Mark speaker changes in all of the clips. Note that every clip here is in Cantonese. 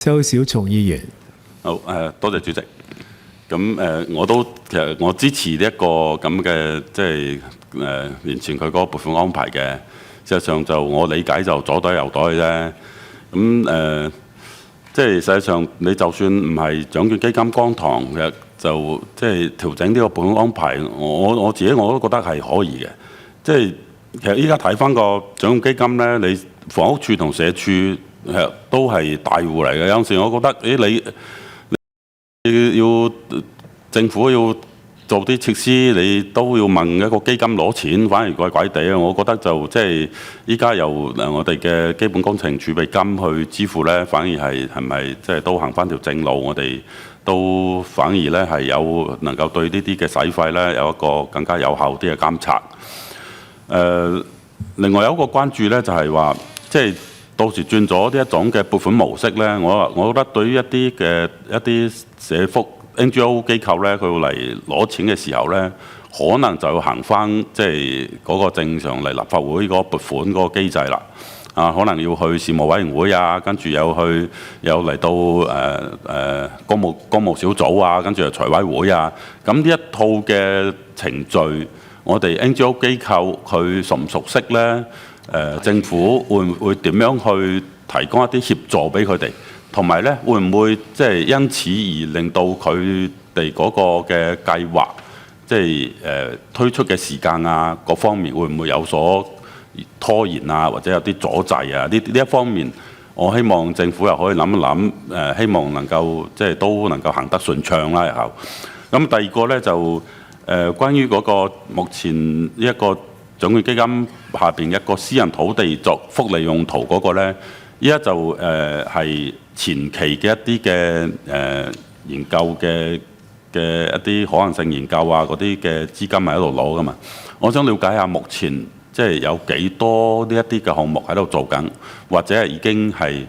Speaker 1: 周小松議員，
Speaker 2: 好多謝主席。咁其實我支持呢一個咁嘅完全佢嗰個撥款安排嘅。事實上就我理解就左袋右袋嘅啫。實際上你就算唔係獎券基金光堂嘅，就調整呢個撥款安排，我自己我都覺得係可以嘅。其實依家睇翻個獎券基金咧，你房屋處同社署都係大戶嚟嘅。有陣時我覺得，你要政府要做啲設施，你都要問一個基金攞錢，反而怪怪地啊！我覺得就依家由我哋嘅基本工程儲備金去支付咧，反而係咪都行翻條正路？我哋都反而咧係有能夠對呢啲嘅使費咧有一個更加有效啲嘅監察。另外有一個關注咧，就係話到時轉咗呢一種嘅撥款模式咧，我覺得對於一啲社福 NGO 機構咧，佢會嚟攞錢嘅時候咧，可能就要行翻嗰個正常嚟立法會嗰個撥款嗰個機制啦。可能要去事務委員會啊，跟住又嚟到公務小組啊，跟住又財委會啊。咁呢一套嘅程序，我哋 NGO 機構佢熟唔熟悉咧？政府會點樣去提供一啲協助俾佢哋？同埋咧，會唔會因此而令到佢哋嗰個嘅計劃，推出嘅時間啊，各方面會唔會有所拖延啊，或者有啲阻滯啊？呢一方面，我希望政府又可以諗一諗，希望能夠都能夠行得順暢啦。然後，咁第二個咧就關於嗰個目前呢一個獎券基金下邊一個私人土地作福利用途嗰個咧，依家就係前期嘅一啲嘅研究嘅一啲可能性研究啊，嗰啲嘅資金係喺度攞噶嘛。我想了解下目前有幾多呢一啲嘅項目喺度做緊，或者係已經係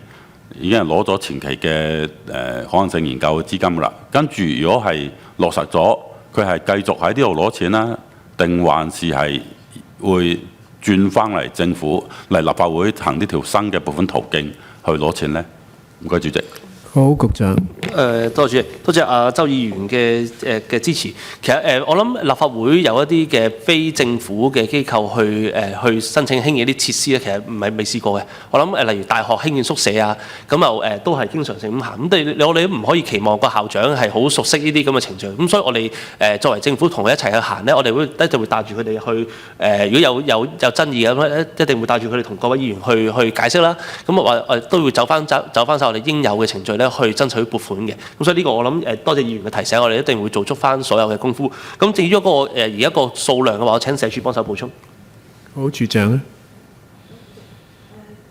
Speaker 2: 攞咗前期嘅可能性研究嘅資金啦。跟住如果係落實咗，佢係繼續喺呢度攞錢啦，定還是係會轉翻嚟政府嚟立法會行呢條新嘅撥款途徑去攞錢呢？唔該，主席。
Speaker 1: 好，局長。
Speaker 3: 多謝主席，多謝周議員嘅支持。其實我諗立法會有一啲嘅非政府嘅機構去申請興建一啲設施咧，其實唔係未試過嘅。我諗例如大學興建宿舍啊，咁又都係經常性咁行。咁我哋都唔可以期望個校長係好熟悉呢啲咁嘅程序。咁所以我哋作為政府同佢一齊去行咧，我哋一定會帶住佢哋去如果有爭議嘅咁，一定會帶住佢哋同各位議員去解釋啦。咁我都會走翻晒我哋應有嘅程序咧，去爭取撥款嘅。咁所以呢個我諗多謝議員嘅提醒，我哋一定會做足翻所有嘅功夫。咁至於嗰個而家個數量嘅話，我請社署幫手補充。
Speaker 1: 好，處長咧。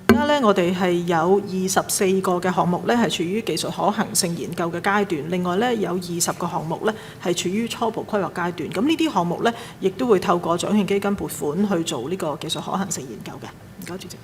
Speaker 4: 而家咧，我哋係有24個嘅項目咧，係處於技術可行性研究嘅階段。另外咧，有20個項目咧係處於初步規劃階段。咁呢啲項目咧，亦都會透過獎券基金撥款去做呢個技術可行性研究嘅。唔該，主席。